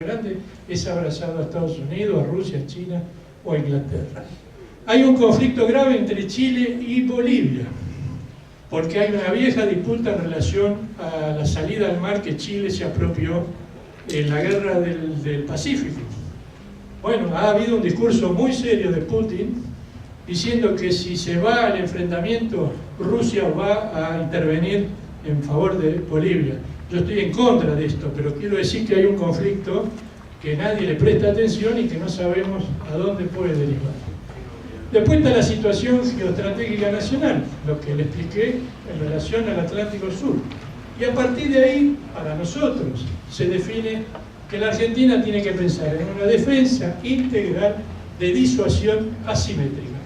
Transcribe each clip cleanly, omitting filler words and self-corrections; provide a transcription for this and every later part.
grande es abrazado a Estados Unidos, a Rusia, a China o a Inglaterra. Hay un conflicto grave entre Chile y Bolivia, porque hay una vieja disputa en relación a la salida al mar que Chile se apropió en la guerra del Pacífico. Bueno, ha habido un discurso muy serio de Putin diciendo que si se va al enfrentamiento, Rusia va a intervenir en favor de Bolivia. Yo estoy en contra de esto, pero quiero decir que hay un conflicto que nadie le presta atención y que no sabemos a dónde puede derivar. Después está la situación geoestratégica nacional, lo que le expliqué en relación al Atlántico Sur. Y a partir de ahí, para nosotros, se define que la Argentina tiene que pensar en una defensa integral de disuasión asimétrica.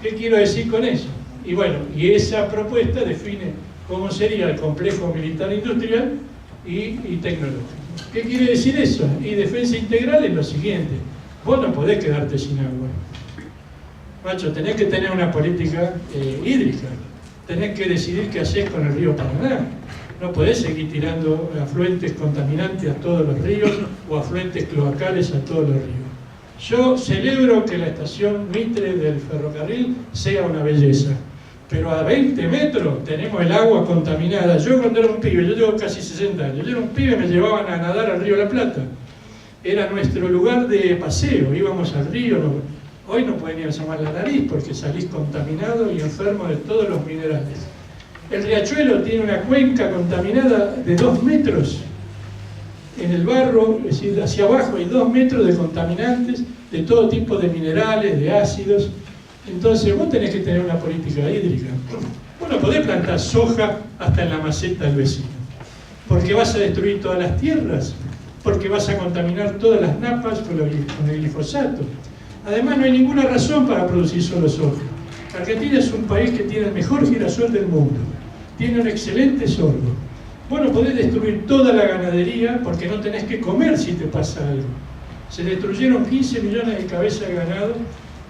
¿Qué quiero decir con eso? Y bueno, y esa propuesta define cómo sería el complejo militar industrial y tecnológico. ¿Qué quiere decir eso? Y defensa integral es lo siguiente: vos no podés quedarte sin agua. Macho, tenés que tener una política hídrica, tenés que decidir qué hacer con el río Paraná. No podés seguir tirando afluentes contaminantes a todos los ríos o afluentes cloacales a todos los ríos. Yo celebro que la estación Mitre del ferrocarril sea una belleza, pero a 20 metros tenemos el agua contaminada. Yo cuando era un pibe, yo tengo casi 60 años, yo era un pibe, me llevaban a nadar al río La Plata. Era nuestro lugar de paseo, íbamos al río. Hoy no pueden ir a asomar la nariz porque salís contaminado y enfermo de todos los minerales. El riachuelo tiene una cuenca contaminada de 2 metros en el barro, es decir, hacia abajo hay 2 metros de contaminantes de todo tipo de minerales, de ácidos. Entonces vos tenés que tener una política hídrica. Vos no podés plantar soja hasta en la maceta del vecino, porque vas a destruir todas las tierras, porque vas a contaminar todas las napas con el glifosato. Además no hay ninguna razón para producir solo soja. Argentina es un país que tiene el mejor girasol del mundo, tiene un excelente sorgo. Vos no podés destruir toda la ganadería porque no tenés que comer si te pasa algo. Se destruyeron 15 millones de cabezas de ganado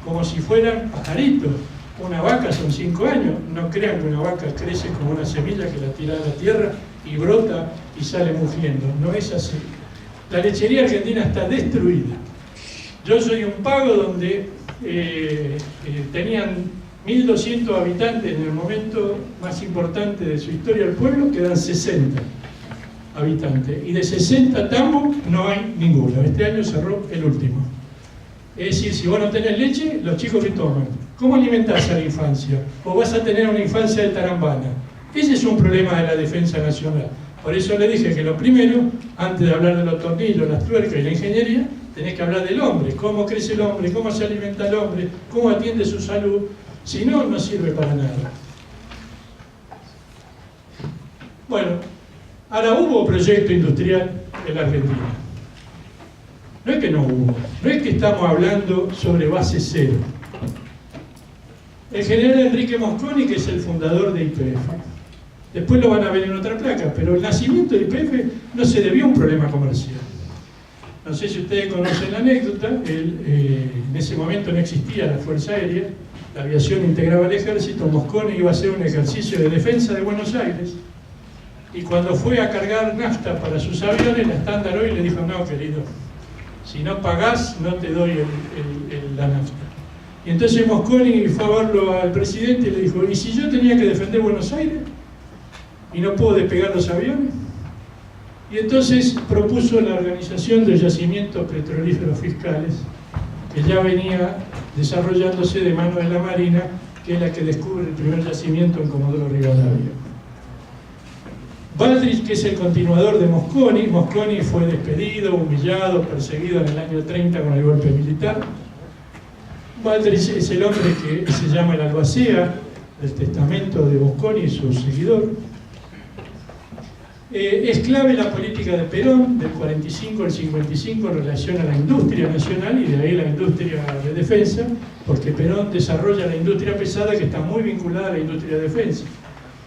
como si fueran pajaritos. Una vaca son 5 años. No crean que una vaca crece como una semilla que la tira a la tierra y brota y sale mugiendo. No es así. La lechería argentina está destruida. Yo soy un pago donde tenían 1.200 habitantes en el momento más importante de su historia del pueblo, quedan 60 habitantes. Y de 60 tambos no hay ninguno. Este año cerró el último. Es decir, si vos no tenés leche, los chicos que toman. ¿Cómo alimentás a la infancia? ¿O vas a tener una infancia de tarambana? Ese es un problema de la defensa nacional. Por eso le dije que lo primero, antes de hablar de los tornillos, las tuercas y la ingeniería, tenés que hablar del hombre. ¿Cómo crece el hombre? ¿Cómo se alimenta el hombre? ¿Cómo atiende su salud? Si no, no sirve para nada. Bueno, ahora hubo proyecto industrial en la Argentina. No es que no hubo, no es que estamos hablando sobre base cero. El general Enrique Mosconi, que es el fundador de YPF, después lo van a ver en otra placa, pero el nacimiento de YPF no se debió a un problema comercial. No sé si ustedes conocen la anécdota, en ese momento no existía la Fuerza Aérea, la aviación integraba al ejército. Mosconi iba a hacer un ejercicio de defensa de Buenos Aires, y cuando fue a cargar nafta para sus aviones, la Standard Oil le dijo: no, querido, si no pagás, no te doy la nafta. Y entonces Mosconi fue a verlo al presidente y le dijo: ¿y si yo tenía que defender Buenos Aires y no puedo despegar los aviones? Y entonces propuso la organización de yacimientos petrolíferos fiscales, que ya venía desarrollándose de mano de la Marina, que es la que descubre el primer yacimiento en Comodoro Rivadavia. Baldrich, que es el continuador de Mosconi, Mosconi fue despedido, humillado, perseguido en el año 30 con el golpe militar. Baldrich es el hombre que se llama el albacea del testamento de Mosconi y su seguidor. Es clave la política de Perón, del 45 al 55, en relación a la industria nacional, y de ahí la industria de defensa, porque Perón desarrolla la industria pesada que está muy vinculada a la industria de defensa.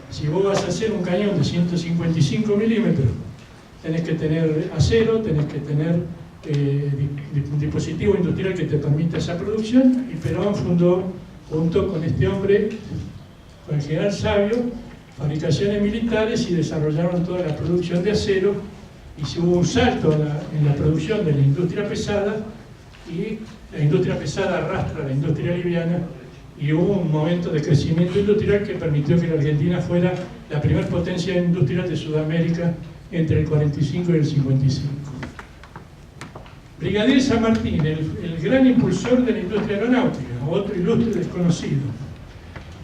Si vos vas a hacer un cañón de 155 milímetros, tenés que tener acero, tenés que tener un dispositivo industrial que te permita esa producción, y Perón fundó, junto con este hombre, con el general Sabio, fabricaciones militares, y desarrollaron toda la producción de acero y se hubo un salto en la producción de la industria pesada, y la industria pesada arrastra a la industria liviana, y hubo un momento de crecimiento industrial que permitió que la Argentina fuera la primera potencia industrial de Sudamérica entre el 45 y el 55. Brigadier San Martín, el gran impulsor de la industria aeronáutica, otro ilustre desconocido.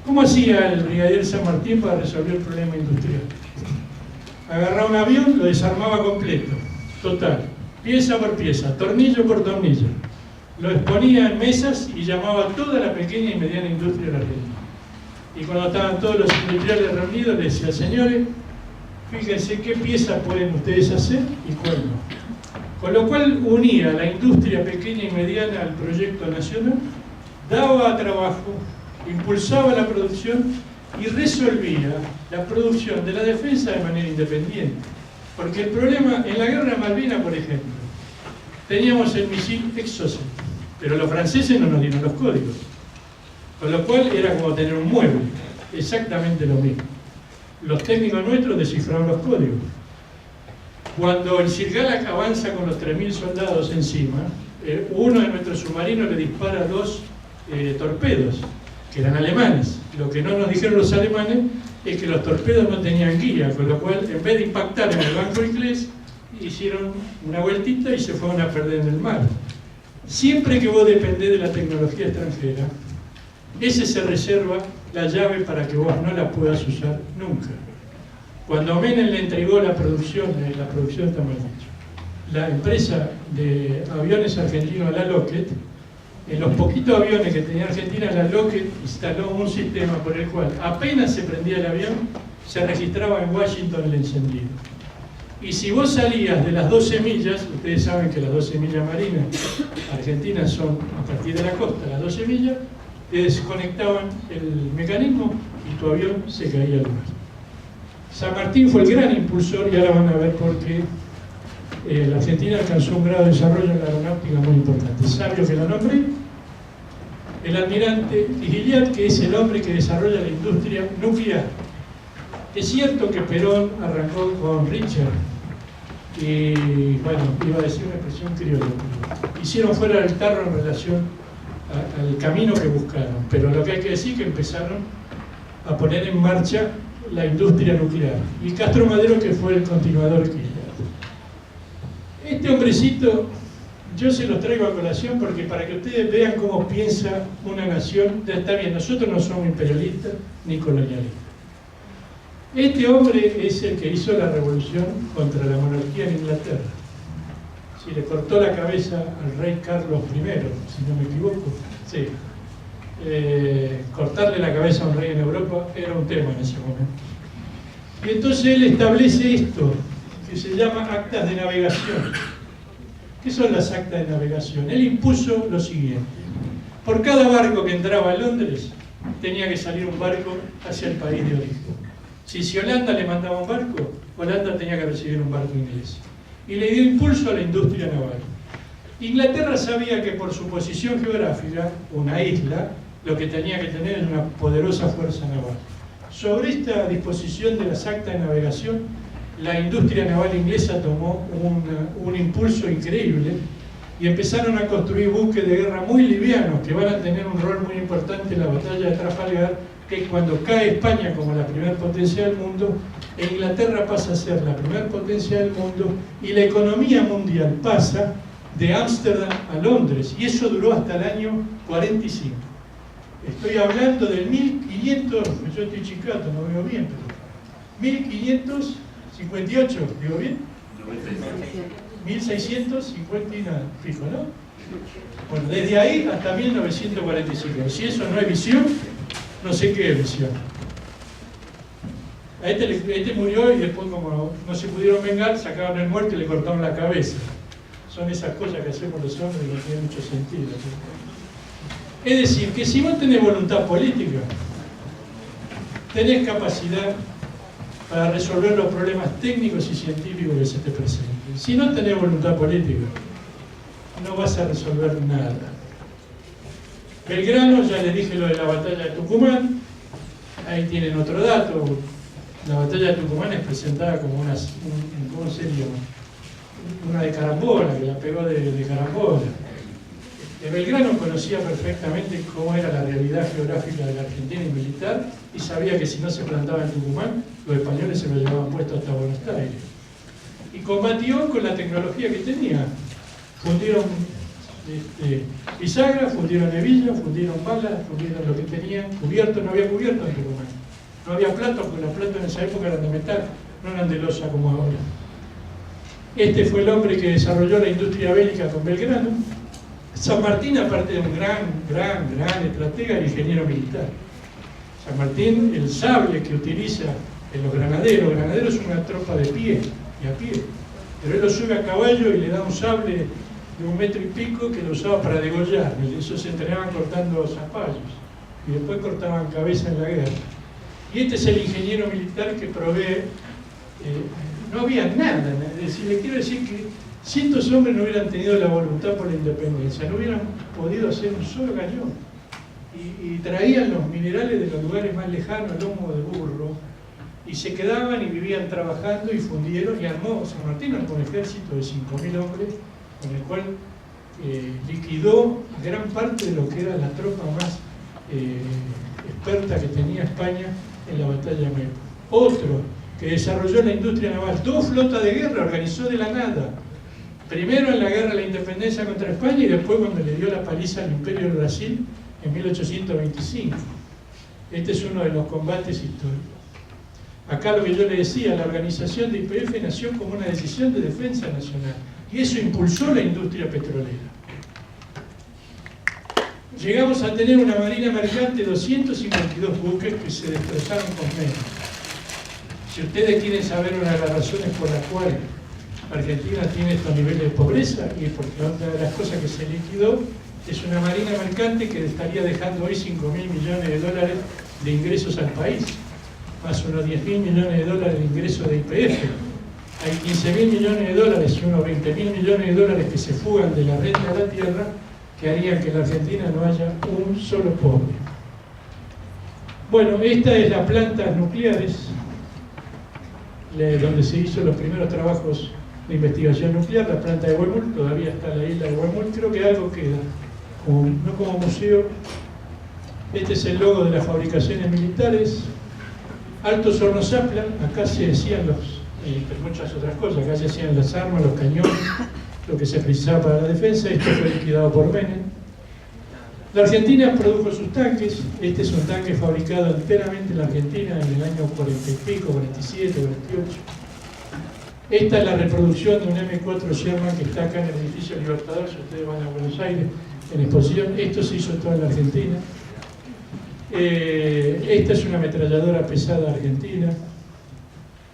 ¿Cómo hacía el Brigadier San Martín para resolver el problema industrial? Agarraba un avión, lo desarmaba completo, total, pieza por pieza, tornillo por tornillo. Lo exponía en mesas y llamaba a toda la pequeña y mediana industria de la Argentina. Y cuando estaban todos los industriales reunidos, les decía: señores, fíjense qué piezas pueden ustedes hacer y cuál no. Con lo cual unía la industria pequeña y mediana al proyecto nacional, daba trabajo, impulsaba la producción y resolvía la producción de la defensa de manera independiente. Porque el problema, en la guerra de Malvinas, por ejemplo, teníamos el misil Exocet, pero los franceses no nos dieron los códigos. Con lo cual era como tener un mueble, exactamente lo mismo. Los técnicos nuestros descifraron los códigos. Cuando el Sirgalak avanza con los 3.000 soldados encima, uno de nuestros submarinos le dispara 2 torpedos, que eran alemanes. Lo que no nos dijeron los alemanes es que los torpedos no tenían guía, con lo cual, en vez de impactar en el banco inglés, hicieron una vueltita y se fueron a perder en el mar. Siempre que vos dependés de la tecnología extranjera, ese se reserva la llave para que vos no la puedas usar nunca. Cuando Menem le entregó la producción está mal dicho, la empresa de aviones argentinos a la Lockheed, en los poquitos aviones que tenía Argentina, la Lockheed instaló un sistema por el cual apenas se prendía el avión, se registraba en Washington el encendido. Y si vos salías de las 12 millas, ustedes saben que las 12 millas marinas argentinas son a partir de la costa, las 12 millas, te desconectaban el mecanismo y tu avión se caía al mar. San Martín fue el gran impulsor, y ahora van a ver por qué la Argentina alcanzó un grado de desarrollo en la aeronáutica muy importante. ¿Sabio que lo nombré? El almirante Gilliat, que es el hombre que desarrolla la industria nuclear. Es cierto que Perón arrancó con Richard y, bueno, iba a decir una expresión criolla, hicieron fuera del tarro en relación al camino que buscaron, pero lo que hay que decir es que empezaron a poner en marcha la industria nuclear, y Castro Madero, que fue el continuador que este hombrecito, yo se los traigo a colación porque para que ustedes vean cómo piensa una nación. Ya está bien, nosotros no somos imperialistas ni colonialistas. Este hombre es el que hizo la revolución contra la monarquía en Inglaterra. Si le cortó la cabeza al rey Carlos I, si no me equivoco, sí. Cortarle la cabeza a un rey en Europa era un tema en ese momento. Y entonces él establece esto, que se llama actas de navegación. ¿Qué son las actas de navegación? Él impuso lo siguiente: por cada barco que entraba a Londres, tenía que salir un barco hacia el país de origen. Si Holanda le mandaba un barco, Holanda tenía que recibir un barco inglés. Y le dio impulso a la industria naval. Inglaterra sabía que por su posición geográfica, una isla, lo que tenía que tener era una poderosa fuerza naval. Sobre esta disposición de las actas de navegación, la industria naval inglesa tomó un impulso increíble y empezaron a construir buques de guerra muy livianos que van a tener un rol muy importante en la batalla de Trafalgar, que cuando cae España como la primera potencia del mundo, Inglaterra pasa a ser la primera potencia del mundo y la economía mundial pasa de Ámsterdam a Londres, y eso duró hasta el año 45. Estoy hablando del 1500, yo estoy chicato, no veo bien, pero 1558, ¿digo bien? 1650 y nada, fijo, ¿no? Bueno, desde ahí hasta 1945. Si eso no es visión, no sé qué es visión. A este murió y después, como no se pudieron vengar, sacaron el muerto y le cortaron la cabeza. Son esas cosas que hacemos los hombres y no tienen mucho sentido. Es decir, que si vos tenés voluntad política, tenés capacidad para resolver los problemas técnicos y científicos que se te presenten. Si no tenés voluntad política, no vas a resolver nada. Belgrano, ya les dije lo de la batalla de Tucumán, ahí tienen otro dato. La batalla de Tucumán es presentada como ¿cómo sería? una de carambola, que la pegó de carambola. Belgrano conocía perfectamente cómo era la realidad geográfica de la Argentina y militar, y sabía que si no se plantaba en Tucumán, los españoles se lo llevaban puesto hasta Buenos Aires. Y combatió con la tecnología que tenía. Fundieron bisagra, fundieron hebilla, fundieron balas, fundieron lo que tenían. Cubierto, no había cubierto en Tucumán. No había platos, porque los platos en esa época eran de metal, no eran de losa como ahora. Este fue el hombre que desarrolló la industria bélica con Belgrano. San Martín, aparte de un gran estratega y ingeniero militar. San Martín, el sable que utiliza en los granaderos es una tropa de pie y a pie, pero él lo sube a caballo y le da un sable de 1 metro y pico que lo usaba para degollar. Eso se entrenaban cortando zapallos y después cortaban cabeza en la guerra. Y este es el ingeniero militar que provee. No había nada, es decir, le quiero decir que si estos hombres no hubieran tenido la voluntad por la independencia, no hubieran podido hacer un solo cañón. Y traían los minerales de los lugares más lejanos, lomo de burro, y se quedaban y vivían trabajando y fundieron y armó. San Martín armó un ejército de 5.000 hombres, con el cual liquidó a gran parte de lo que era la tropa más experta que tenía España en la batalla de Maipú. Otro que desarrolló la industria naval, 2 flotas de guerra, organizó de la nada. Primero en la guerra de la independencia contra España y después cuando le dio la paliza al Imperio del Brasil en 1825. Este es uno de los combates históricos. Acá lo que yo le decía, la organización de YPF nació como una decisión de defensa nacional y eso impulsó la industria petrolera. Llegamos a tener una marina mercante, 252 buques que se destrozaron con menos. Si ustedes quieren saber una de las razones por las cuales Argentina tiene estos niveles de pobreza, y es porque otra de las cosas que se liquidó es una marina mercante que estaría dejando hoy 5.000 millones de dólares de ingresos al país, más unos 10.000 millones de dólares de ingresos de YPF. Hay 15.000 millones de dólares y unos 20.000 millones de dólares que se fugan de la renta de la tierra, que harían que en la Argentina no haya un solo pobre. Bueno, esta es las plantas nucleares, donde se hizo los primeros trabajos de investigación nuclear, la planta de Huemul, todavía está la isla de Huemul, creo que algo queda, no como museo. Este es el logo de las fabricaciones militares. Altos Hornos Zapla, acá se hacían entre muchas otras cosas, acá se hacían las armas, los cañones, lo que se precisaba para la defensa. Esto fue liquidado por Menem. La Argentina produjo sus tanques. Este es un tanque fabricado enteramente en la Argentina en el año 40 y pico, 47, 48. Esta es la reproducción de un M4 Sherman que está acá en el edificio Libertador. Si ustedes van a Buenos Aires en exposición, esto se hizo todo en la Argentina. Esta es una ametralladora pesada argentina.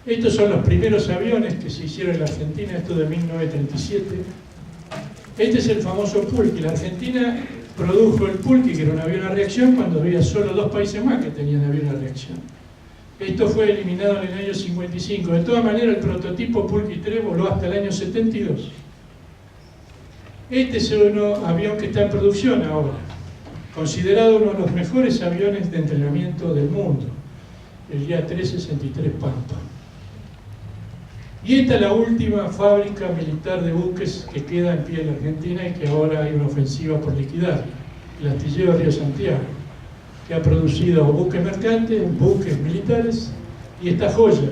Estos son los primeros aviones que se hicieron en la Argentina, esto de 1937. Este es el famoso Pulqui. La Argentina produjo el Pulqui, que era un avión a reacción, cuando había solo 2 países más que tenían avión a reacción. Esto fue eliminado en el año 55. De todas maneras, el prototipo Pulqui 3 voló hasta el año 72. Este es un avión que está en producción ahora, considerado uno de los mejores aviones de entrenamiento del mundo, el Ya-363 Pampa. Y esta es la última fábrica militar de buques que queda en pie en la Argentina y que ahora hay una ofensiva por liquidar, el astillero Río Santiago, que ha producido buques mercantes, buques militares y esta joya,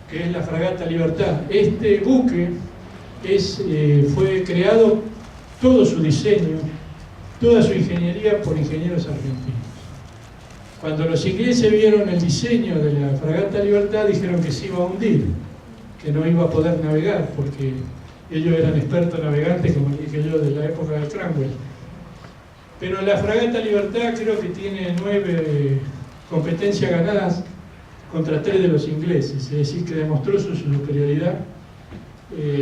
que es la fragata Libertad. Este buque fue creado, todo su diseño, toda su ingeniería por ingenieros argentinos. Cuando los ingleses vieron el diseño de la fragata Libertad, dijeron que se iba a hundir, que no iba a poder navegar, porque ellos eran expertos navegantes, como dije yo, de la época de Cranwell. Pero la fragata Libertad creo que tiene 9 competencias ganadas contra 3 de los ingleses, es decir, que demostró su superioridad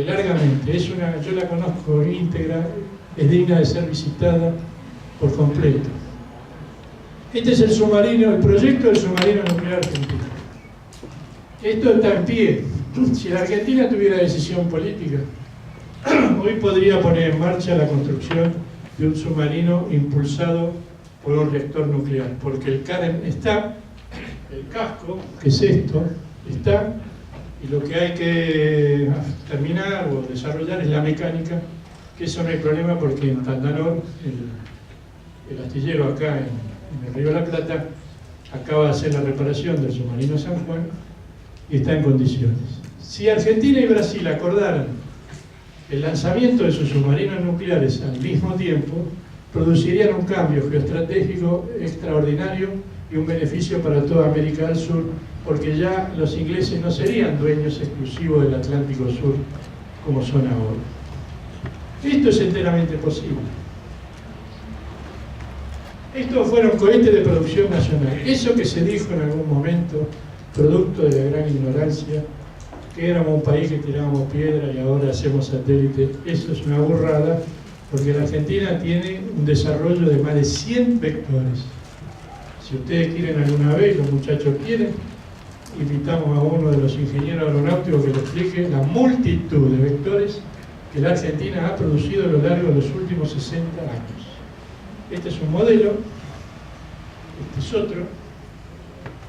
largamente. Yo la conozco íntegra, es digna de ser visitada por completo. Este es el submarino, el proyecto del submarino nuclear argentino. Esto está en pie. Si la Argentina tuviera decisión política, hoy podría poner en marcha la construcción de un submarino impulsado por un reactor nuclear, porque el CAREN está, el casco, que es esto, está, y lo que hay que terminar o desarrollar es la mecánica, que eso no hay problema porque en Tandanor, el astillero acá en el Río de la Plata, acaba de hacer la reparación del submarino San Juan y está en condiciones. Si Argentina y Brasil acordaran el lanzamiento de sus submarinos nucleares al mismo tiempo, producirían un cambio geoestratégico extraordinario y un beneficio para toda América del Sur, porque ya los ingleses no serían dueños exclusivos del Atlántico Sur como son ahora. Esto es enteramente posible. Estos fueron cohetes de producción nacional. Eso que se dijo en algún momento, producto de la gran ignorancia, que éramos un país que tirábamos piedra y ahora hacemos satélite, eso es una burrada, porque la Argentina tiene un desarrollo de más de 100 vectores. Si ustedes quieren alguna vez, los muchachos quieren, invitamos a uno de los ingenieros aeronáuticos que le explique la multitud de vectores que la Argentina ha producido a lo largo de los últimos 60 años. Este es un modelo, este es otro,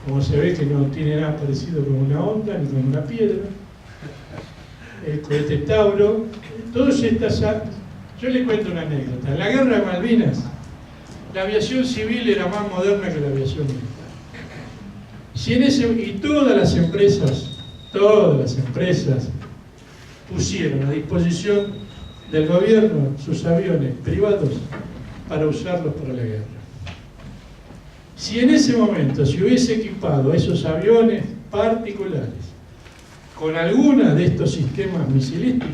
como se ve que no tiene nada parecido con una onda ni con una piedra, el cohete Tauro, todas estas. Yo les cuento una anécdota. En la guerra de Malvinas, la aviación civil era más moderna que la aviación militar. Y todas las empresas pusieron a disposición del gobierno sus aviones privados para usarlos para la guerra. Si en ese momento se hubiese equipado esos aviones particulares con alguna de estos sistemas misilísticos,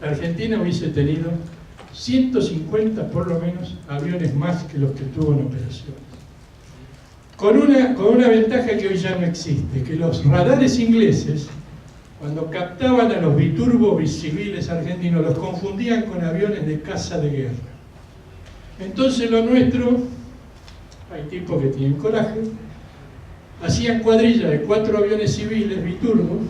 la Argentina hubiese tenido 150 por lo menos aviones más que los que tuvo en operaciones. Con una ventaja que hoy ya no existe, que los radares ingleses, cuando captaban a los biturbos civiles argentinos, los confundían con aviones de caza de guerra. Entonces lo nuestro, hay tipos que tienen coraje, hacían cuadrillas de 4 aviones civiles biturbos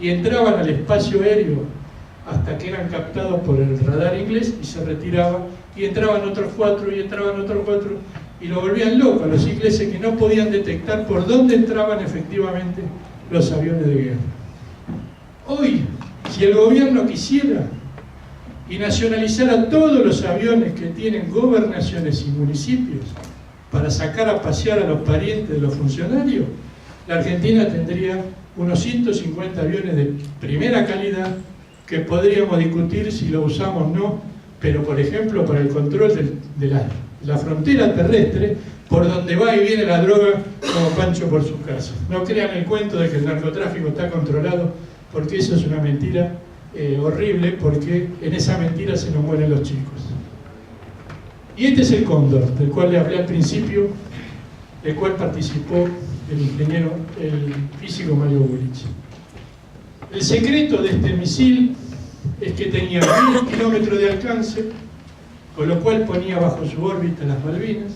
y entraban al espacio aéreo hasta que eran captados por el radar inglés y se retiraban, y entraban otros 4 y entraban otros 4 y lo volvían loco a los ingleses, que no podían detectar por dónde entraban efectivamente los aviones de guerra. Hoy, si el gobierno quisiera y nacionalizara todos los aviones que tienen gobernaciones y municipios para sacar a pasear a los parientes de los funcionarios, la Argentina tendría unos 150 aviones de primera calidad que podríamos discutir si lo usamos o no, pero por ejemplo para el control de la frontera terrestre, por donde va y viene la droga como Pancho por su casa. No crean el cuento de que el narcotráfico está controlado, porque eso es una mentira horrible, porque en esa mentira se nos mueren los chicos. Y este es el Cóndor, del cual le hablé al principio, del cual participó el físico Mario Bulich. El secreto de este misil es que tenía 1000 kilómetros de alcance, con lo cual ponía bajo su órbita las Malvinas.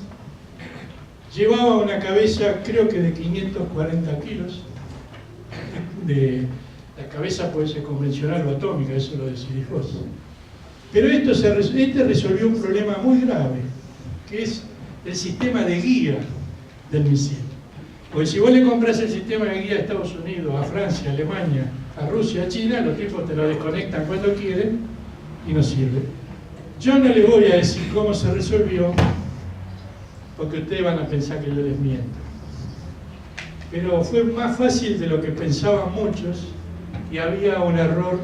Llevaba una cabeza, creo que de 540 kilos. La cabeza puede ser convencional o atómica, eso lo decidís vos. Pero este resolvió un problema muy grave, que es el sistema de guía del misil. Porque si vos le compras el sistema de guía a Estados Unidos, a Francia, a Alemania, a Rusia, a China, los tipos te lo desconectan cuando quieren y no sirve. Yo no les voy a decir cómo se resolvió, porque ustedes van a pensar que yo les miento. Pero fue más fácil de lo que pensaban muchos, y había un error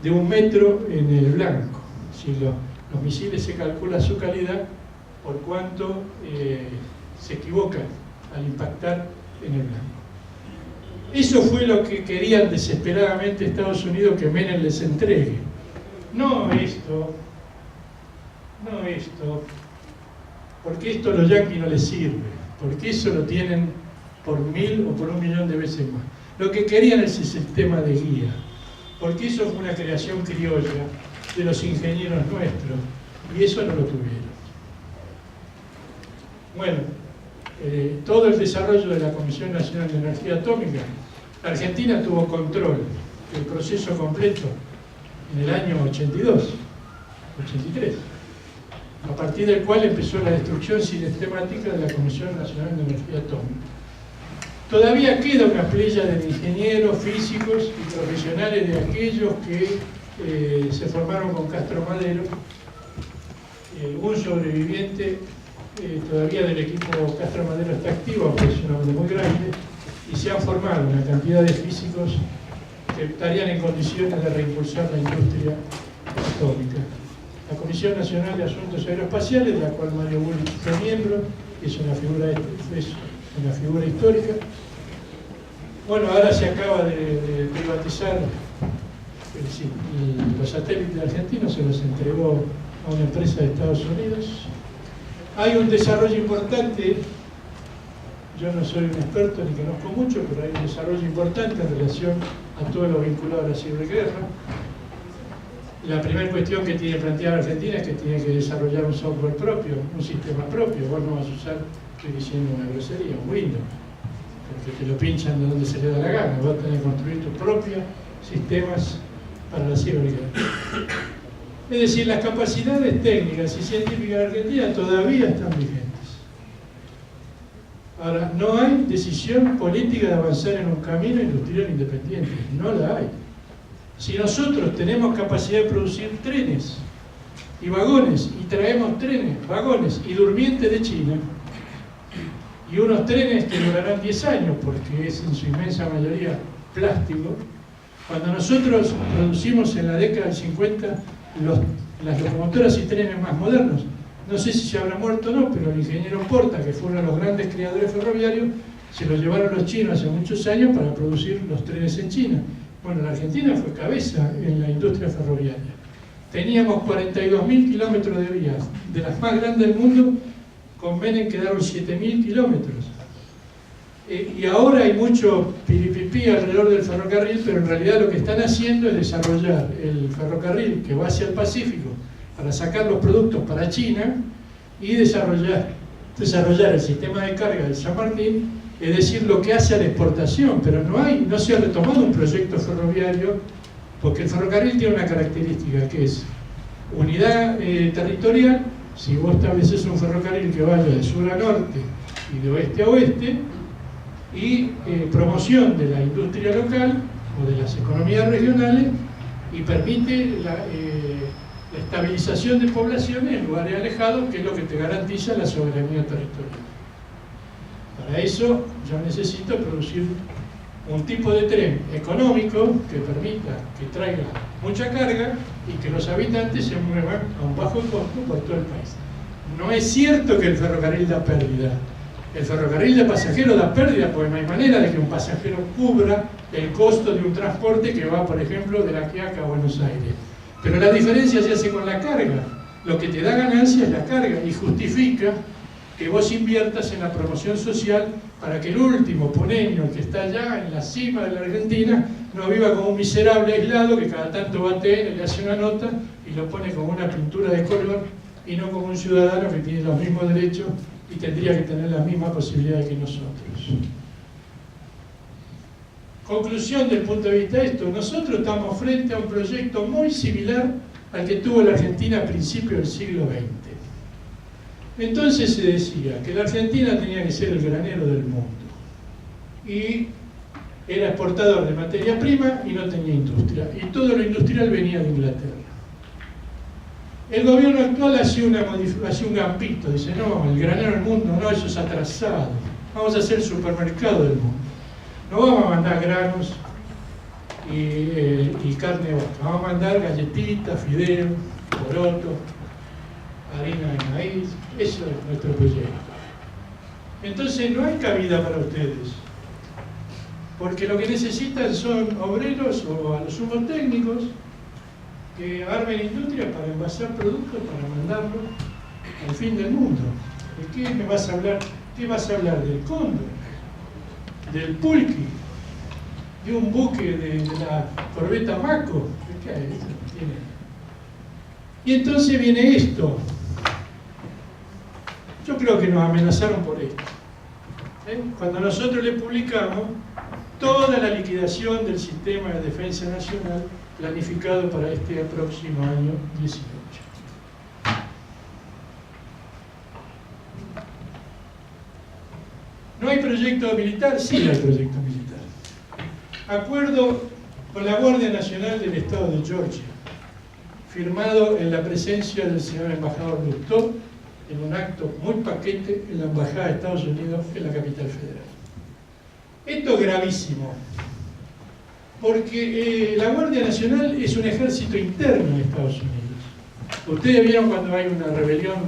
de 1 metro en el blanco. Si los misiles se calcula su calidad por cuánto se equivocan al impactar en el blanco. Eso fue lo que querían desesperadamente Estados Unidos, que Menem les entregue. No esto, porque esto a los yanquis no les sirve, porque eso lo tienen por 1000 o por 1.000.000 de veces más. Lo que querían es el sistema de guía, porque eso fue una creación criolla de los ingenieros nuestros, y eso no lo tuvieron. Bueno, todo el desarrollo de la Comisión Nacional de Energía Atómica, Argentina tuvo control del proceso completo en el año 82, 83, a partir del cual empezó la destrucción sistemática de la Comisión Nacional de Energía Atómica. Todavía queda una playa de ingenieros, físicos y profesionales de aquellos que se formaron con Castro Madero. Un sobreviviente todavía del equipo Castro Madero está activo, aunque es un hombre muy grande, y se han formado una cantidad de físicos que estarían en condiciones de reimpulsar la industria atómica. La Comisión Nacional de Asuntos Aeroespaciales, de la cual Mario Bullrich fue miembro, es una figura histórica. Bueno, ahora se acaba de privatizar los satélites argentinos, se los entregó a una empresa de Estados Unidos. Hay un desarrollo importante, yo no soy un experto ni conozco mucho, pero hay un desarrollo importante en relación a todo lo vinculado a la ciberguerra. La primera cuestión que tiene planteada Argentina es que tiene que desarrollar un software propio, un sistema propio. Vos no vas a usar, estoy diciendo una grosería, un Windows, porque te lo pinchan de donde se le da la gana. Vos tenés que construir tus propios sistemas para la ciberguerra. Es decir, las capacidades técnicas y científicas de Argentina todavía están vigentes. Ahora, no hay decisión política de avanzar en un camino industrial independiente, no la hay. Si nosotros tenemos capacidad de producir trenes y vagones, y traemos trenes, vagones y durmientes de China, y unos trenes que durarán 10 años, porque es en su inmensa mayoría plástico, cuando nosotros producimos en la década del 50 las locomotoras y trenes más modernos, no sé si se habrá muerto o no, pero el ingeniero Porta, que fue uno de los grandes creadores ferroviarios, se lo llevaron los chinos hace muchos años para producir los trenes en China. Bueno, la Argentina fue cabeza en la industria ferroviaria. Teníamos 42.000 kilómetros de vías, de las más grandes del mundo. Con Menem quedaron 7.000 kilómetros. Y ahora hay mucho piripipí alrededor del ferrocarril, pero en realidad lo que están haciendo es desarrollar el ferrocarril que va hacia el Pacífico para sacar los productos para China y desarrollar el sistema de carga del San Martín, es decir, lo que hace a la exportación, pero no se ha retomado un proyecto ferroviario, porque el ferrocarril tiene una característica que es unidad territorial. Si vos estableces un ferrocarril que vaya de sur a norte y de oeste a oeste, y promoción de la industria local o de las economías regionales, y permite la estabilización de poblaciones en lugares alejados, que es lo que te garantiza la soberanía territorial. Para eso yo necesito producir un tipo de tren económico que permita que traiga mucha carga y que los habitantes se muevan a un bajo costo por todo el país. No es cierto que el ferrocarril da pérdida. El ferrocarril de pasajeros da pérdida porque no hay manera de que un pasajero cubra el costo de un transporte que va, por ejemplo, de La Quiaca a Buenos Aires. Pero la diferencia se hace con la carga. Lo que te da ganancia es la carga y justifica que vos inviertas en la promoción social para que el último puneño, el que está allá en la cima de la Argentina, no viva como un miserable aislado que cada tanto va a TN, le hace una nota y lo pone como una pintura de color, y no como un ciudadano que tiene los mismos derechos y tendría que tener las mismas posibilidades que nosotros. Conclusión del punto de vista de esto: nosotros estamos frente a un proyecto muy similar al que tuvo la Argentina a principios del siglo XX. Entonces se decía que la Argentina tenía que ser el granero del mundo y era exportador de materia prima y no tenía industria, y todo lo industrial venía de Inglaterra. El gobierno actual hace un gambito, dice: no, el granero del mundo, no, eso es atrasado, vamos a hacer el supermercado del mundo, no vamos a mandar granos y carne de vaca, vamos a mandar galletitas, fideos, porotos, harina de maíz. Eso es nuestro proyecto. Entonces no hay cabida para ustedes, porque lo que necesitan son obreros o a lo sumo técnicos que armen industria para envasar productos para mandarlo al fin del mundo. ¿De qué me vas a hablar? ¿Qué vas a hablar? ¿Del Cóndor? ¿Del Pulqui? ¿De un buque de la corbeta Maco? ¿Qué hay? Y entonces viene esto. Yo creo que nos amenazaron por esto. Cuando nosotros le publicamos toda la liquidación del sistema de defensa nacional planificado para este próximo año 18. ¿No hay proyecto militar? Sí hay proyecto militar. Acuerdo con la Guardia Nacional del Estado de Georgia, firmado en la presencia del señor embajador Lustó, en un acto muy paquete en la Embajada de Estados Unidos en la capital federal. Esto es gravísimo, porque la Guardia Nacional es un ejército interno en Estados Unidos. Ustedes vieron cuando hay una rebelión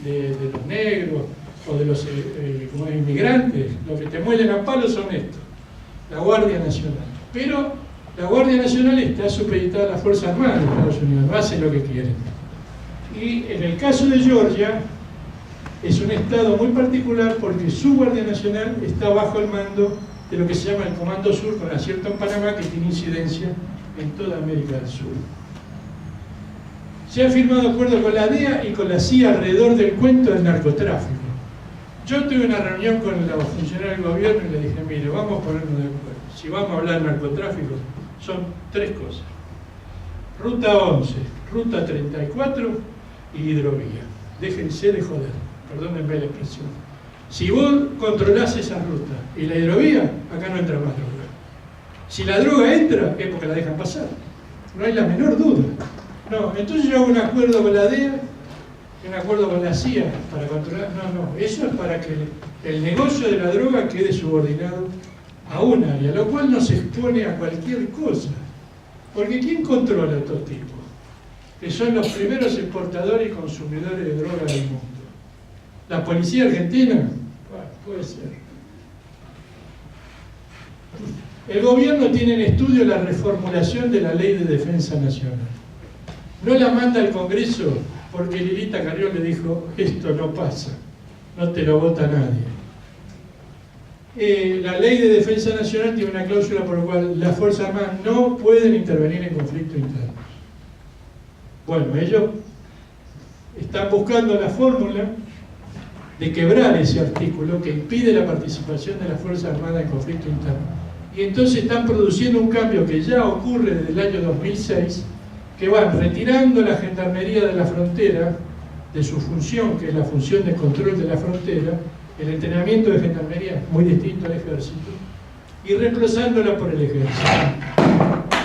de los negros o de los como inmigrantes, lo que te muelen a palos son estos, la Guardia Nacional. Pero la Guardia Nacional está supeditada a las Fuerzas Armadas de Estados Unidos, no hace lo que quieren. Y en el caso de Georgia, es un estado muy particular porque su Guardia Nacional está bajo el mando de lo que se llama el Comando Sur, con acierto en Panamá, que tiene incidencia en toda América del Sur. Se ha firmado acuerdo con la DEA y con la CIA alrededor del cuento del narcotráfico. Yo tuve una reunión con los funcionarios del gobierno y le dije, mire, vamos a ponernos de acuerdo. Si vamos a hablar de narcotráfico, son tres cosas. Ruta 11, Ruta 34 y hidrovía. Déjense de joder. Perdónenme la expresión. Si vos controlás esa ruta y la hidrovía, acá no entra más droga. Si la droga entra, es porque la dejan pasar. No hay la menor duda. No, entonces yo hago un acuerdo con la DEA, un acuerdo con la CIA para controlar. No, eso es para que el negocio de la droga quede subordinado a un área, lo cual nos expone a cualquier cosa. Porque ¿quién controla a estos tipos? Que son los primeros exportadores y consumidores de droga del mundo. ¿La policía argentina? Bueno, puede ser. El gobierno tiene en estudio la reformulación de la Ley de Defensa Nacional. No la manda al Congreso porque Lilita Carrión le dijo, esto no pasa, no te lo vota nadie. La Ley de Defensa Nacional tiene una cláusula por la cual las Fuerzas Armadas no pueden intervenir en conflictos internos. Bueno, ellos están buscando la fórmula de quebrar ese artículo que impide la participación de las Fuerzas Armadas en conflicto interno. Y entonces están produciendo un cambio que ya ocurre desde el año 2006, que van retirando la Gendarmería de la frontera de su función, que es la función de control de la frontera. El entrenamiento de Gendarmería es muy distinto al ejército, y reemplazándola por el ejército.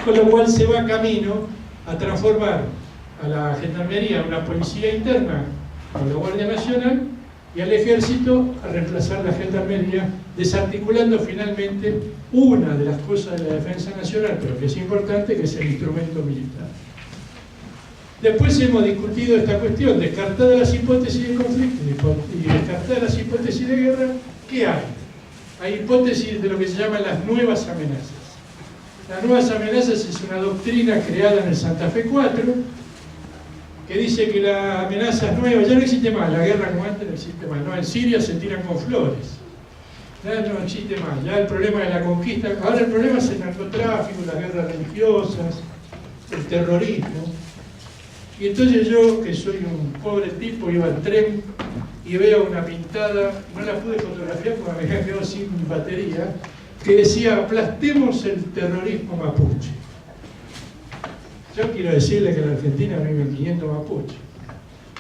Con lo cual se va camino a transformar a la Gendarmería en una policía interna con la Guardia Nacional, y al ejército a reemplazar la Gendarmería, desarticulando finalmente una de las cosas de la defensa nacional, pero que es importante, que es el instrumento militar. Después hemos discutido esta cuestión, descartadas las hipótesis de conflicto y descartadas las hipótesis de guerra, ¿qué hay? Hay hipótesis de lo que se llaman las nuevas amenazas. Las nuevas amenazas es una doctrina creada en el Santa Fe 4, que dice que la amenaza es nueva, ya no existe más, la guerra como antes no existe más, no, en Siria se tiran con flores, ya no existe más, ya el problema de la conquista, ahora el problema es el narcotráfico, las guerras religiosas, el terrorismo. Y entonces yo, que soy un pobre tipo, iba al tren y veo una pintada, no la pude fotografiar porque me había quedado sin batería, que decía, aplastemos el terrorismo mapuche. Yo quiero decirle que en Argentina viven 500 mapuches.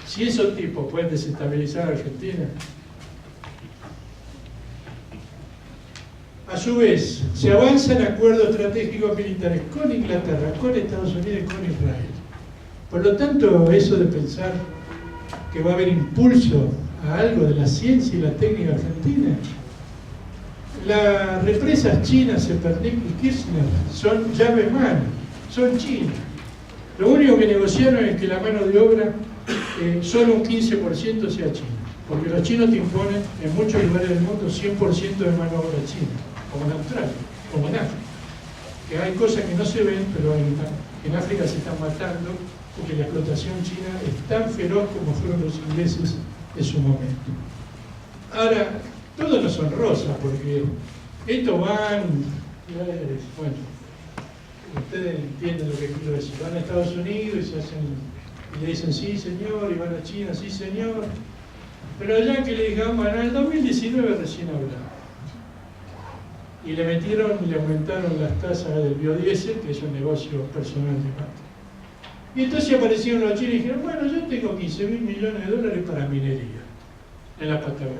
Si esos tipos pueden desestabilizar a Argentina. A su vez, se avanzan acuerdos estratégicos militares con Inglaterra, con Estados Unidos y con Israel. Por lo tanto, eso de pensar que va a haber impulso a algo de la ciencia y la técnica argentina. Las represas chinas, Zepernik y Kirchner, son llave mano, son chinas. Lo único que negociaron es que la mano de obra solo un 15% sea china, porque los chinos te imponen en muchos lugares del mundo 100% de mano de obra china, como en Australia, como en África. Que hay cosas que no se ven, pero en África se están matando, porque la explotación china es tan feroz como fueron los ingleses en su momento. Ahora, todo no son rosas, porque estos van, bueno, ustedes entienden lo que quiero decir, van a Estados Unidos y le dicen sí señor, y van a China, sí señor, pero allá que le digan, bueno, en el 2019 recién hablamos. Y le metieron y le aumentaron las tasas del biodiesel, que es un negocio personal de parte. Y entonces aparecieron los chinos y dijeron, bueno, yo tengo 15.000 millones de dólares para minería en la Patagonia.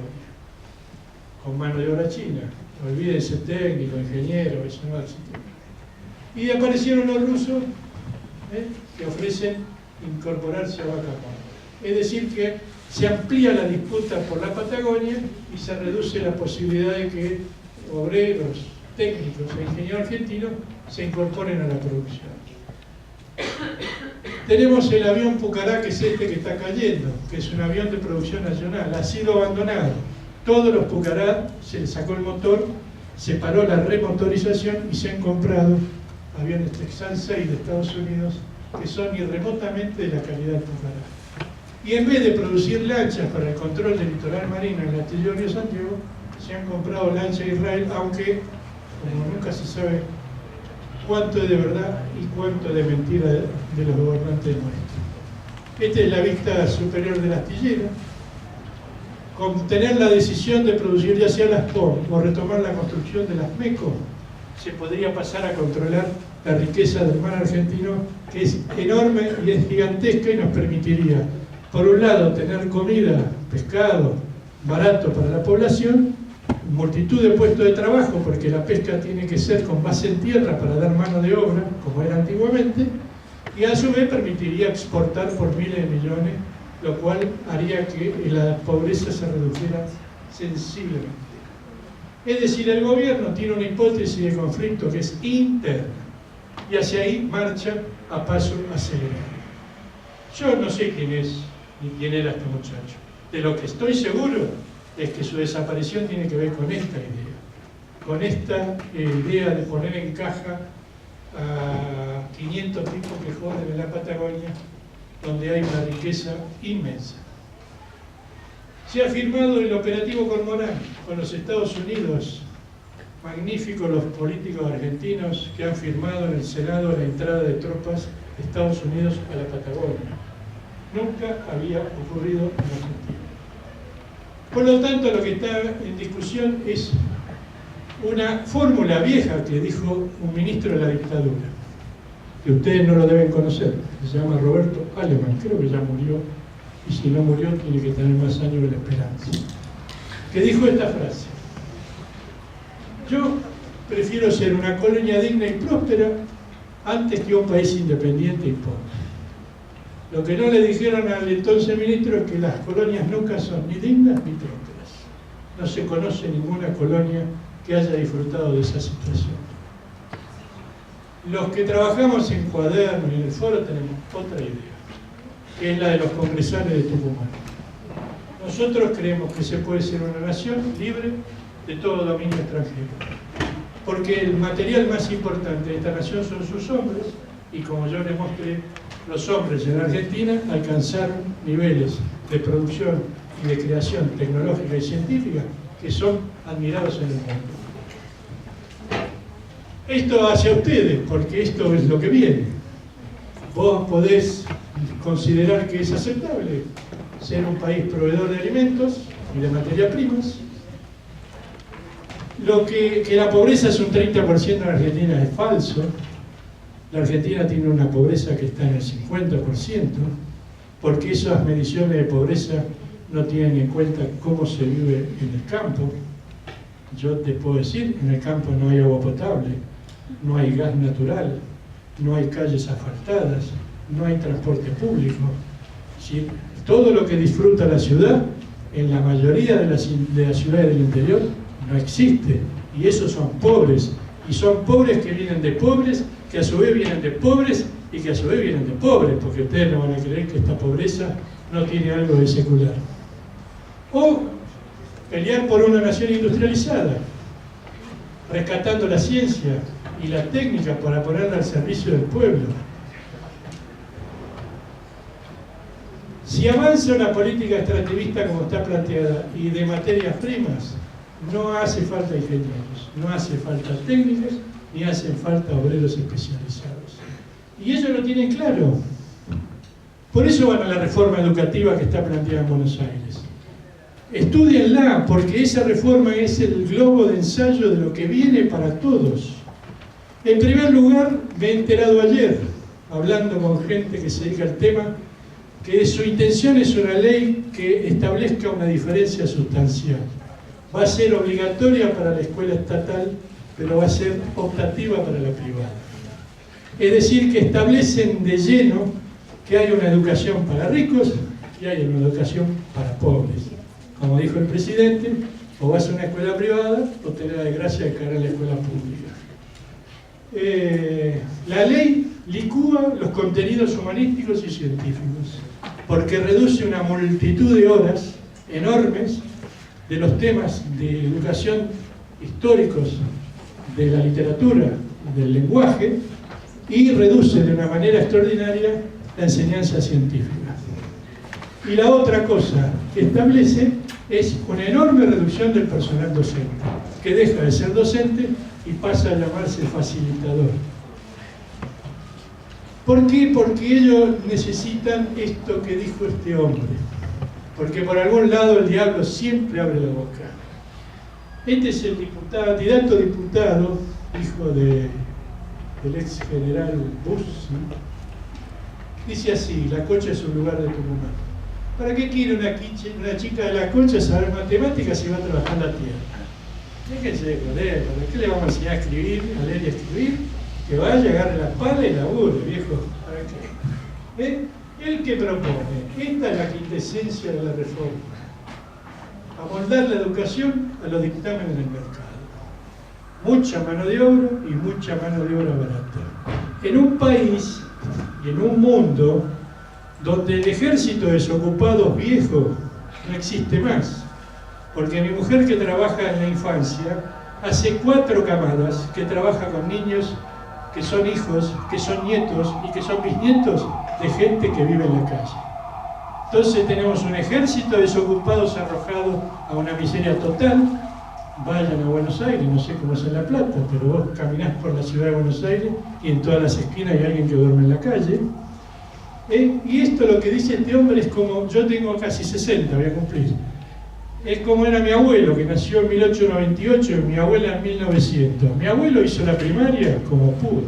con mano de obra china. Olvídense técnico, ingeniero, eso no existe. Y aparecieron los rusos que ofrecen incorporarse a Vaca Muerta. Es decir, que se amplía la disputa por la Patagonia y se reduce la posibilidad de que obreros, técnicos e ingenieros argentinos se incorporen a la producción. Tenemos el avión Pucará, que es este que está cayendo, que es un avión de producción nacional, ha sido abandonado. Todos los Pucará se les sacó el motor, se paró la remotorización y se han comprado aviones Texan 6 de Estados Unidos que son ni remotamente de la calidad del Pucará. Y en vez de producir lanchas para el control del litoral marino en el astillero Río Santiago, se han comprado lanchas de Israel, aunque, como nunca se sabe cuánto es de verdad y cuánto de mentira de los gobernantes nuestros. Esta es la vista superior del astillero. Con tener la decisión de producir ya sea las POM o retomar la construcción de las MECO, se podría pasar a controlar la riqueza del mar argentino, que es enorme y es gigantesca, y nos permitiría, por un lado, tener comida, pescado, barato para la población, multitud de puestos de trabajo, porque la pesca tiene que ser con base en tierra para dar mano de obra, como era antiguamente, y a su vez permitiría exportar por miles de millones, lo cual haría que la pobreza se redujera sensiblemente. Es decir, el gobierno tiene una hipótesis de conflicto que es interna, y hacia ahí marcha a paso acelerado. Yo no sé quién es ni quién era este muchacho. De lo que estoy seguro es que su desaparición tiene que ver con esta idea de poner en caja a 500 tipos que joden en la Patagonia, donde hay una riqueza inmensa. Se ha firmado el operativo Cormorán con los Estados Unidos. Magníficos los políticos argentinos que han firmado en el Senado la entrada de tropas de Estados Unidos a la Patagonia. Nunca había ocurrido en Argentina. Por lo tanto, lo que está en discusión es una fórmula vieja que dijo un ministro de la dictadura, que ustedes no lo deben conocer, se llama Roberto Aleman, creo que ya murió, y si no murió tiene que tener más años de la esperanza, que dijo esta frase: yo prefiero ser una colonia digna y próspera antes que un país independiente y pobre. Lo que no le dijeron al entonces ministro es que las colonias nunca son ni dignas ni prósperas. No se conoce ninguna colonia que haya disfrutado de esa situación. Los que trabajamos en Cuaderno y en el Foro tenemos otra idea, que es la de los congresales de Tucumán. Nosotros creemos que se puede ser una nación libre de todo dominio extranjero, porque el material más importante de esta nación son sus hombres, y como yo les mostré, los hombres en Argentina alcanzaron niveles de producción y de creación tecnológica y científica que son admirados en el mundo. Esto hacia ustedes, porque esto es lo que viene. Vos podés considerar que es aceptable ser un país proveedor de alimentos y de materias primas. Lo que la pobreza es un 30% en Argentina es falso. La Argentina tiene una pobreza que está en el 50%, porque esas mediciones de pobreza no tienen en cuenta cómo se vive en el campo. Yo te puedo decir, en el campo no hay agua potable, no hay gas natural, no hay calles asfaltadas, no hay transporte público. ¿Sí? Todo lo que disfruta la ciudad, en la mayoría de las ciudades del interior, no existe. Y esos son pobres. Y son pobres que vienen de pobres, que a su vez vienen de pobres y que a su vez vienen de pobres, porque ustedes no van a creer que esta pobreza no tiene algo de secular. O pelear por una nación industrializada, rescatando la ciencia y la técnica para ponerla al servicio del pueblo. Si avanza una política extractivista como está planteada y de materias primas, no hace falta ingenieros, no hace falta técnicos, ni hacen falta obreros especializados. Y ellos lo tienen claro. Por eso van a la reforma educativa que está planteada en Buenos Aires. Estúdienla, porque esa reforma es el globo de ensayo de lo que viene para todos. En primer lugar, me he enterado ayer, hablando con gente que se dedica al tema, que su intención es una ley que establezca una diferencia sustancial. va a ser obligatoria para la escuela estatal, pero va a ser optativa para la privada. Es decir, que establecen de lleno que hay una educación para ricos y hay una educación para pobres. Como dijo el presidente, o vas a una escuela privada o tenés la desgracia de caer en la escuela pública. La ley licúa los contenidos humanísticos y científicos, porque reduce una multitud de horas enormes de los temas de educación históricos, de la literatura, del lenguaje, y reduce de una manera extraordinaria la enseñanza científica. Y la otra cosa que establece es una enorme reducción del personal docente, que deja de ser docente y pasa a llamarse facilitador. ¿Por qué? Porque ellos necesitan esto que dijo este hombre. Porque por algún lado el diablo siempre abre la boca. Este es el candidato a diputado, hijo del ex general Bush, ¿sí? Dice así: la Concha es un lugar de Tucumán. ¿Para qué quiere una chica de la Concha saber matemáticas si va a trabajar en la tierra? Déjense de joder, ¿para qué le vamos a enseñar a escribir, a leer y a escribir? Que vaya, agarre la pala y labure, viejo. ¿Para qué? ¿El que propone? Esta es la quintesencia de la reforma. Amoldar la educación a los dictámenes del mercado. Mucha mano de obra y mucha mano de obra barata. En un país y en un mundo donde el ejército de desocupados viejo no existe más. Porque mi mujer, que trabaja en la infancia, hace 4 camadas que trabaja con niños que son hijos, que son nietos y que son bisnietos de gente que vive en la calle. Entonces tenemos un ejército de desocupados arrojados a una miseria total. Vayan a Buenos Aires, no sé cómo es en La Plata, pero vos caminás por la ciudad de Buenos Aires y en todas las esquinas hay alguien que duerme en la calle. Y esto, lo que dice este hombre, es como, yo tengo casi 60, voy a cumplir. Es como era mi abuelo, que nació en 1898 y mi abuela en 1900. Mi abuelo hizo la primaria como pudo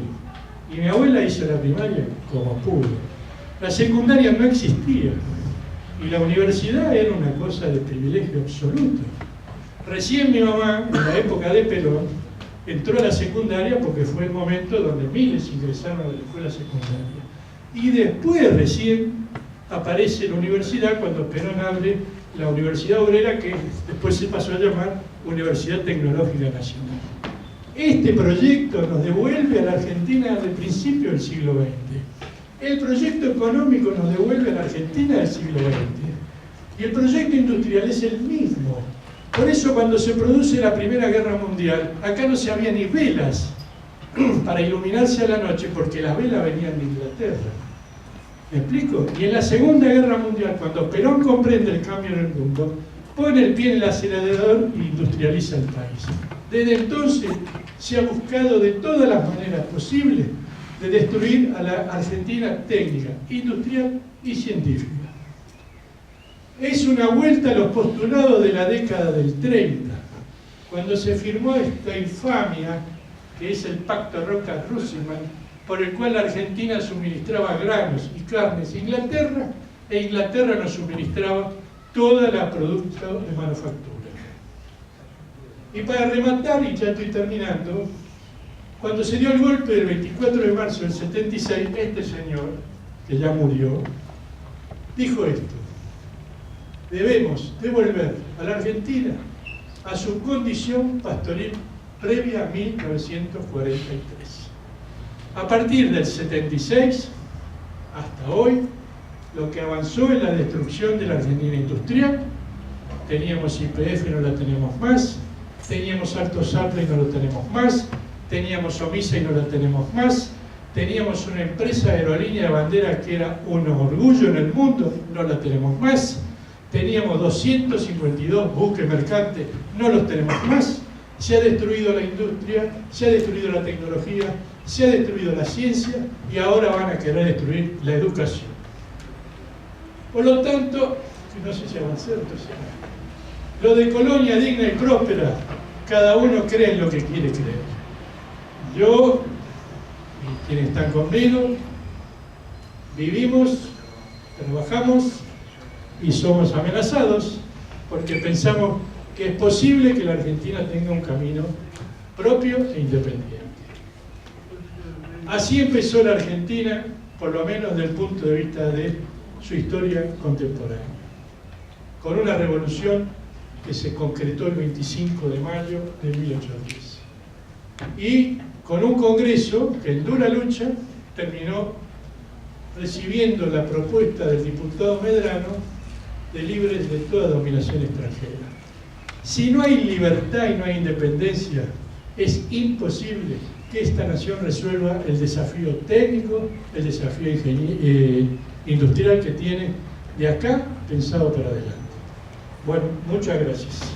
y mi abuela hizo la primaria como pudo. La secundaria no existía y la universidad era una cosa de privilegio absoluto. Recién mi mamá, en la época de Perón, entró a la secundaria porque fue el momento donde miles ingresaron a la escuela secundaria. Y después recién aparece la universidad cuando Perón abre la Universidad Obrera, que después se pasó a llamar Universidad Tecnológica Nacional. Este proyecto nos devuelve a la Argentina del principio del siglo XX. El proyecto económico nos devuelve a la Argentina del siglo XX. Y el proyecto industrial es el mismo. Por eso, cuando se produce la Primera Guerra Mundial, acá no se había ni velas para iluminarse a la noche, porque las velas venían de Inglaterra. ¿Me explico? Y en la Segunda Guerra Mundial, cuando Perón comprende el cambio en el mundo, pone el pie en el acelerador e industrializa el país. Desde entonces se ha buscado de todas las maneras posibles de destruir a la Argentina técnica, industrial y científica. Es una vuelta a los postulados de la década del 30, cuando se firmó esta infamia, que es el Pacto Roca-Russellman, por el cual la Argentina suministraba granos y carnes a Inglaterra, e Inglaterra nos suministraba toda la producto de manufactura. Y para rematar, y ya estoy terminando, cuando se dio el golpe del 24 de marzo del 76, este señor, que ya murió, dijo esto: debemos devolver a la Argentina a su condición pastoril previa a 1943. A partir del 76 hasta hoy, lo que avanzó en la destrucción de la Argentina industrial, teníamos YPF y no la tenemos más, teníamos Alto Saple y no lo tenemos más, teníamos Omisa y no la tenemos más, teníamos una empresa aerolínea de bandera que era un orgullo en el mundo, no la tenemos más, teníamos 252 buques mercantes, no los tenemos más. Se ha destruido la industria, se ha destruido la tecnología, se ha destruido la ciencia y ahora van a querer destruir la educación. Por lo tanto, no sé si avancé, lo de colonia digna y próspera, cada uno cree en lo que quiere creer. Yo y quienes están conmigo vivimos, trabajamos y somos amenazados porque pensamos que es posible que la Argentina tenga un camino propio e independiente. Así empezó la Argentina, por lo menos desde el punto de vista de su historia contemporánea, con una revolución que se concretó el 25 de mayo de 1810 y con un Congreso que en dura lucha terminó recibiendo la propuesta del diputado Medrano de libres de toda dominación extranjera. Si no hay libertad y no hay independencia, es imposible que esta nación resuelva el desafío técnico, el desafío industrial que tiene de acá pensado para adelante. Bueno, muchas gracias.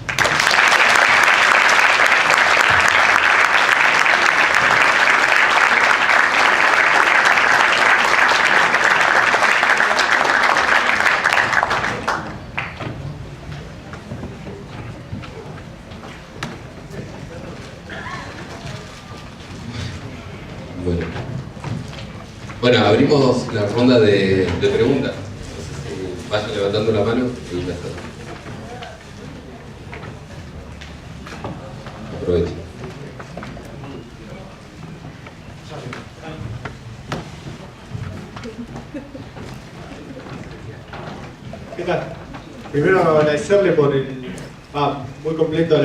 Bueno, abrimos la ronda de preguntas. No sé si vayan levantando la mano y ya está. Aprovechen. ¿Qué tal? Primero agradecerle por muy completo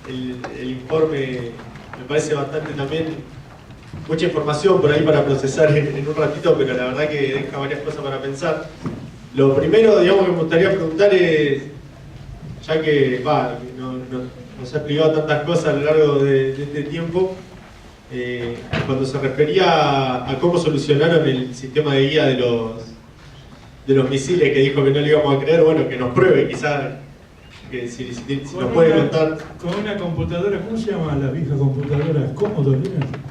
el informe. Me parece bastante también mucha información por ahí para procesar en un ratito, pero la verdad que deja varias cosas para pensar. Lo primero, digamos, que me gustaría preguntar es, ya que nos ha explicado tantas cosas a lo largo de este tiempo, cuando se refería a cómo solucionaron el sistema de guía de los misiles, que dijo que no le íbamos a creer, bueno, que nos pruebe quizás, que si nos puede contar. Con una computadora, ¿cómo se llama la vieja computadora? Commodore, ¿no?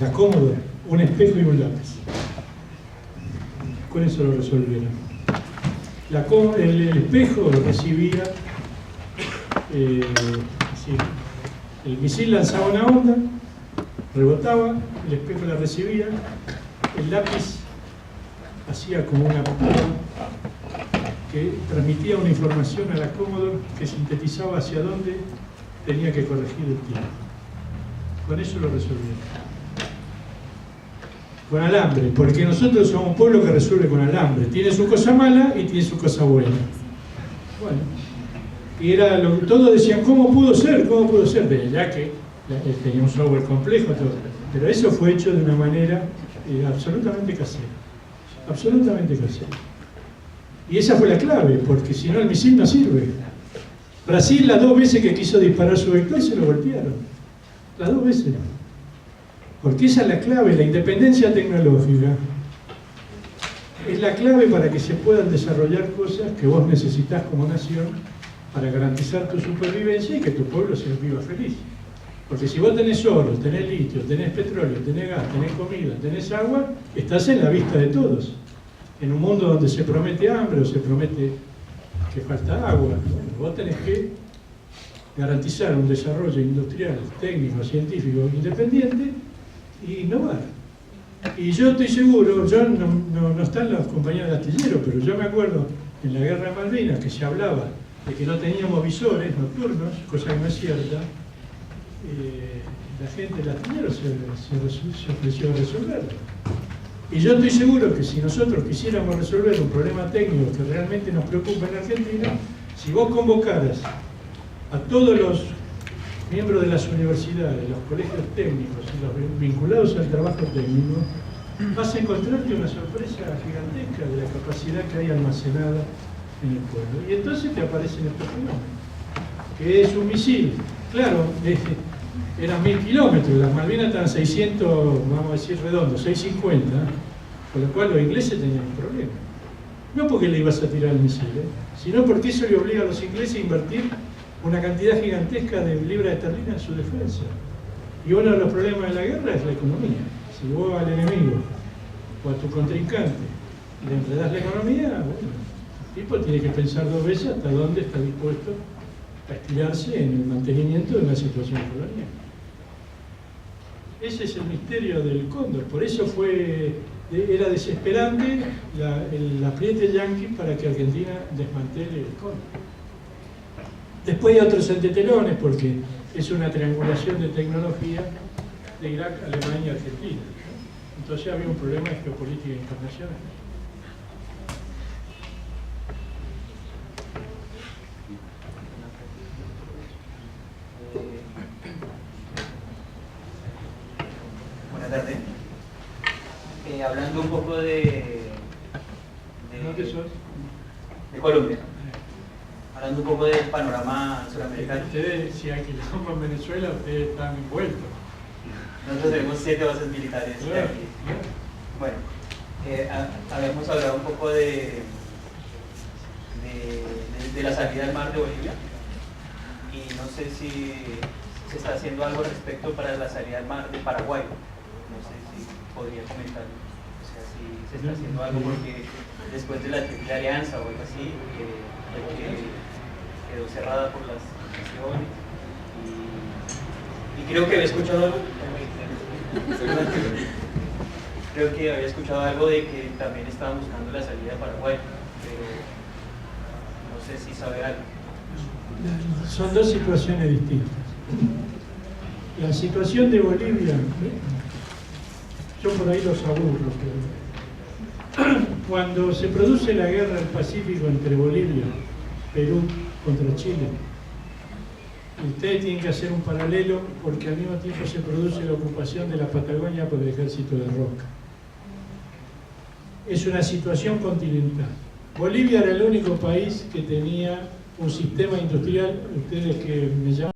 La Commodore, un espejo y un lápiz. Con eso lo resolvieron. El espejo recibía, el misil lanzaba una onda, rebotaba, el espejo la recibía, el lápiz hacía como una prueba que transmitía una información a la Commodore que sintetizaba hacia dónde tenía que corregir el tiempo. Con eso lo resolvieron. Con alambre, porque nosotros somos un pueblo que resuelve con alambre. Tiene su cosa mala y tiene su cosa buena. Bueno, y todos decían, ¿cómo pudo ser? ¿Cómo pudo ser? Ya que tenía un software complejo, todo. Pero eso fue hecho de una manera absolutamente casera. Absolutamente casera. Y esa fue la clave, porque si no el misil no sirve. Brasil, las 2 veces que quiso disparar su vector, se lo golpearon. Las 2 veces. Porque esa es la clave, la independencia tecnológica es la clave para que se puedan desarrollar cosas que vos necesitas como nación para garantizar tu supervivencia y que tu pueblo se viva feliz. Porque si vos tenés oro, tenés litio, tenés petróleo, tenés gas, tenés comida, tenés agua, estás en la vista de todos. En un mundo donde se promete hambre o se promete que falta agua, bueno, vos tenés que garantizar un desarrollo industrial, técnico, científico, independiente y innovar. Y yo estoy seguro, yo no están los compañeros de astilleros, pero yo me acuerdo en la Guerra de Malvinas que se hablaba de que no teníamos visores nocturnos, cosa que no es cierta. La gente del astillero se ofreció a resolverlo. Y yo estoy seguro que si nosotros quisiéramos resolver un problema técnico que realmente nos preocupa en Argentina, si vos convocaras a todos los miembros de las universidades, los colegios técnicos y los vinculados al trabajo técnico, vas a encontrarte una sorpresa gigantesca de la capacidad que hay almacenada en el pueblo. Y entonces te aparecen estos fenómenos, que es un misil. Claro, eran 1000 kilómetros, las Malvinas estaban 600, vamos a decir redondo, 650, con lo cual los ingleses tenían un problema. No porque le ibas a tirar el misil, sino porque eso le obliga a los ingleses a invertir una cantidad gigantesca de libras esterlinas en su defensa. Y uno de los problemas de la guerra es la economía. Si vos al enemigo o a tu contrincante le enredás la economía, bueno, el tipo tiene que pensar 2 veces hasta dónde está dispuesto a estirarse en el mantenimiento de una situación colonial. Ese es el misterio del cóndor. Por eso era desesperante el apriete yanqui para que Argentina desmantele el cóndor. Después hay otros entretelones porque es una triangulación de tecnología de Irak, Alemania y Argentina. Entonces había un problema de geopolítica internacional. Buenas tardes. Hablando un poco de ¿Dónde sos? de Colombia, hablando un poco del panorama suramericano. Ustedes, si alquilamos en Venezuela, ustedes están envueltos. Nosotros tenemos 7 bases militares Claro, aquí. claro. Bueno, habíamos hablado un poco de la salida al mar de Bolivia y no sé si se está haciendo algo al respecto para la salida al mar de Paraguay. No sé si podría comentar, o sea, si se está haciendo algo porque después de la Triple Alianza o algo así, quedó cerrada por las naciones y creo que había escuchado algo. Creo que había escuchado algo de que también estaban buscando la salida de Paraguay, pero no sé si sabe algo. Son dos situaciones distintas. La situación de Bolivia, yo por ahí los aburro, pero cuando se produce la guerra del Pacífico entre Bolivia, Perú contra Chile, ustedes tienen que hacer un paralelo porque al mismo tiempo se produce la ocupación de la Patagonia por el ejército de Roca. Es una situación continental. Bolivia era el único país que tenía un sistema industrial, ustedes que me llaman